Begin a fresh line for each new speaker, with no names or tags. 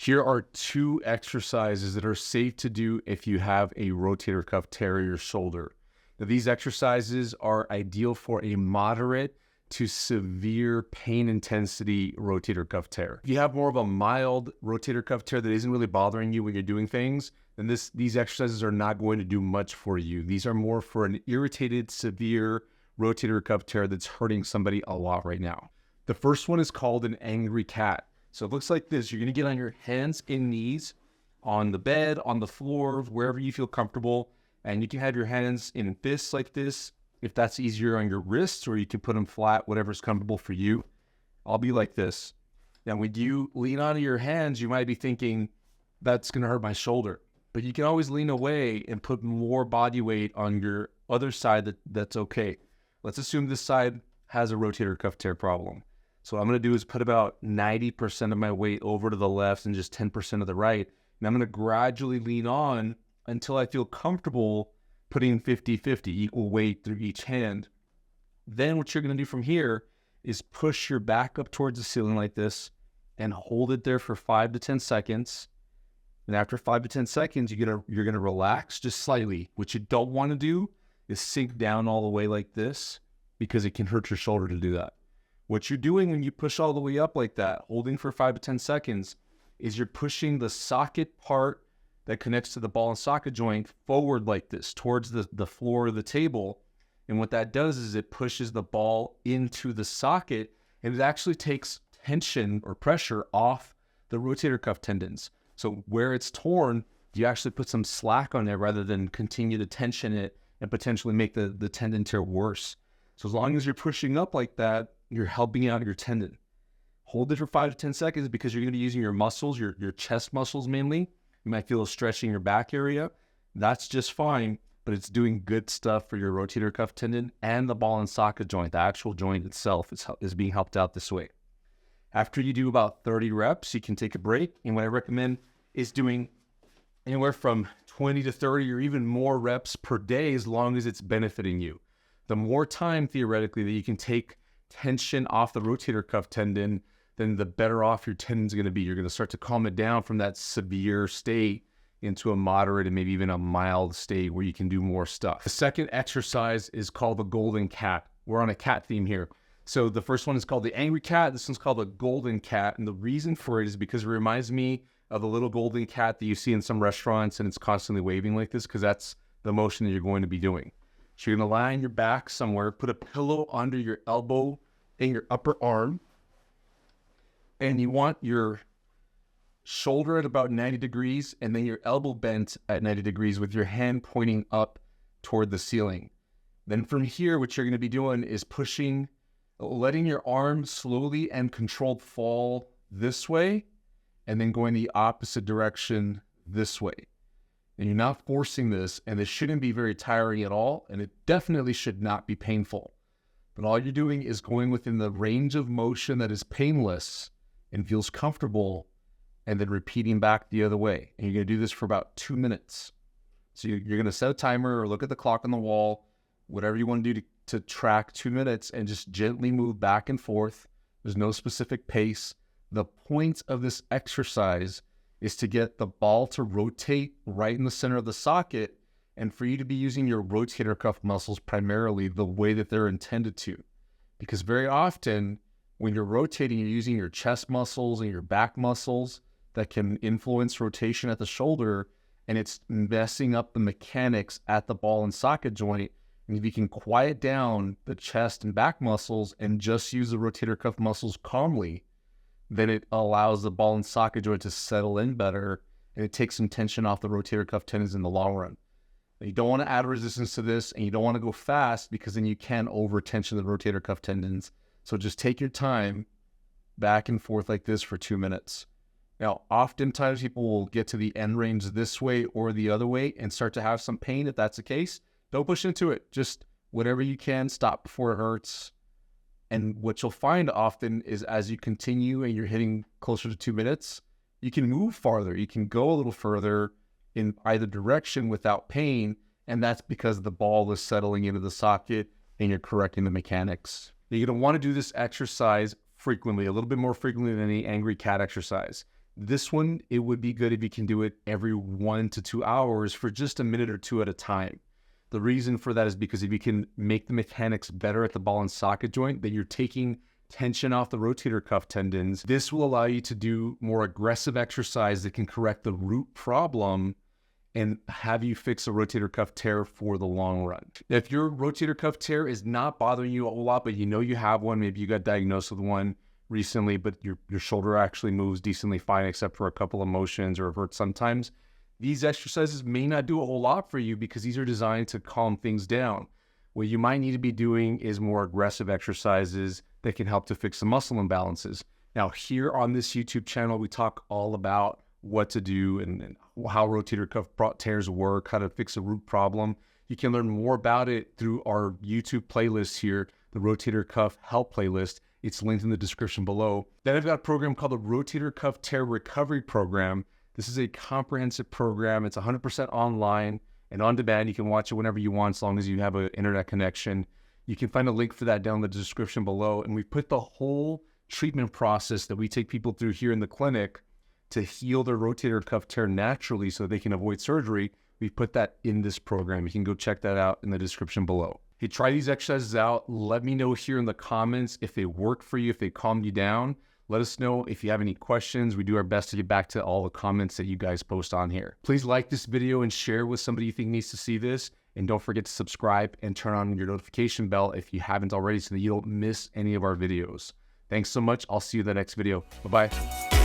Here are two exercises that are safe to do if you have a rotator cuff tear in your shoulder. Now, these exercises are ideal for a moderate to severe pain intensity rotator cuff tear. If you have more of a mild rotator cuff tear that isn't really bothering you when you're doing things, then these exercises are not going to do much for you. These are more for an irritated, severe rotator cuff tear that's hurting somebody a lot right now. The first one is called an angry cat. So it looks like this. You're going to get on your hands and knees on the bed, on the floor, wherever you feel comfortable. And you can have your hands in fists like this, if that's easier on your wrists, or you can put them flat, whatever's comfortable for you. I'll be like this. Now, when you lean onto your hands, you might be thinking, that's going to hurt my shoulder. But you can always lean away and put more body weight on your other side that's okay. Let's assume this side has a rotator cuff tear problem. So what I'm going to do is put about 90% of my weight over to the left and just 10% of the right. And I'm going to gradually lean on until I feel comfortable putting 50-50, equal weight through each hand. Then what you're going to do from here is push your back up towards the ceiling like this and hold it there for 5 to 10 seconds. And after 5 to 10 seconds, you're going to relax just slightly. What you don't want to do is sink down all the way like this, because it can hurt your shoulder to do that. What you're doing when you push all the way up like that, holding for 5 to 10 seconds, is you're pushing the socket part that connects to the ball and socket joint forward like this, towards the floor of the table. And what that does is it pushes the ball into the socket, and it actually takes tension or pressure off the rotator cuff tendons. So where it's torn, you actually put some slack on there rather than continue to tension it and potentially make the tendon tear worse. So as long as you're pushing up like that, you're helping out your tendon. Hold it for 5 to 10 seconds because you're going to be using your muscles, your chest muscles mainly. You might feel a stretch in your back area. That's just fine, but it's doing good stuff for your rotator cuff tendon and the ball and socket joint. The actual joint itself is being helped out this way. After you do about 30 reps, you can take a break. And what I recommend is doing anywhere from 20 to 30 or even more reps per day, as long as it's benefiting you. The more time, theoretically, that you can take tension off the rotator cuff tendon, then the better off your tendon's going to be. You're going to start to calm it down from that severe state into a moderate and maybe even a mild state where you can do more stuff. The second exercise is called the golden cat. We're on a cat theme here. So the first one is called the angry cat. This one's called the golden cat. And the reason for it is because it reminds me of the little golden cat that you see in some restaurants, and it's constantly waving like this, because that's the motion that you're going to be doing. So you're going to lie on your back somewhere, put a pillow under your elbow and your upper arm, and you want your shoulder at about 90 degrees and then your elbow bent at 90 degrees with your hand pointing up toward the ceiling. Then from here, what you're going to be doing is letting your arm slowly and controlled fall this way, and then going the opposite direction this way. And you're not forcing this, and this shouldn't be very tiring at all, and it definitely should not be painful. But all you're doing is going within the range of motion that is painless and feels comfortable, and then repeating back the other way. And you're going to do this for about 2 minutes. So you're going to set a timer or look at the clock on the wall, whatever you want to do to track 2 minutes, and just gently move back and forth. There's no specific pace. The point of this exercise is to get the ball to rotate right in the center of the socket, and for you to be using your rotator cuff muscles primarily the way that they're intended to. Because very often when you're rotating, you're using your chest muscles and your back muscles that can influence rotation at the shoulder, and it's messing up the mechanics at the ball and socket joint. And if you can quiet down the chest and back muscles and just use the rotator cuff muscles calmly, then it allows the ball and socket joint to settle in better, and it takes some tension off the rotator cuff tendons in the long run. You don't want to add resistance to this, and you don't want to go fast, because then you can over-tension the rotator cuff tendons. So just take your time back and forth like this for 2 minutes. Now, oftentimes people will get to the end range this way or the other way and start to have some pain. If that's the case, don't push into it. Just whatever you can, stop before it hurts. And what you'll find often is as you continue and you're hitting closer to 2 minutes, you can move farther. You can go a little further in either direction without pain. And that's because the ball is settling into the socket and you're correcting the mechanics. You're going to want to do this exercise frequently, a little bit more frequently than the angry cat exercise. This one, it would be good if you can do it every 1 to 2 hours for just a minute or two at a time. The reason for that is because if you can make the mechanics better at the ball and socket joint, then you're taking tension off the rotator cuff tendons. This will allow you to do more aggressive exercise that can correct the root problem and have you fix a rotator cuff tear for the long run. If your rotator cuff tear is not bothering you a whole lot, but you know you have one, maybe you got diagnosed with one recently, but your shoulder actually moves decently fine except for a couple of motions or it hurts sometimes, these exercises may not do a whole lot for you because these are designed to calm things down. What you might need to be doing is more aggressive exercises that can help to fix the muscle imbalances. Now, here on this YouTube channel, we talk all about what to do and how rotator cuff tears work, how to fix a root problem. You can learn more about it through our YouTube playlist here, the Rotator Cuff Help playlist. It's linked in the description below. Then I've got a program called the Rotator Cuff Tear Recovery Program. This is a comprehensive program. It's 100% online and on demand. You can watch it whenever you want as long as you have an internet connection. You can find a link for that down in the description below. And we put the whole treatment process that we take people through here in the clinic to heal their rotator cuff tear naturally so they can avoid surgery. We put that in this program. You can go check that out in the description below. Hey, try these exercises out. Let me know here in the comments if they work for you, if they calmed you down. Let us know if you have any questions. We do our best to get back to all the comments that you guys post on here. Please like this video and share with somebody you think needs to see this. And don't forget to subscribe and turn on your notification bell if you haven't already so that you don't miss any of our videos. Thanks so much. I'll see you in the next video. Bye-bye.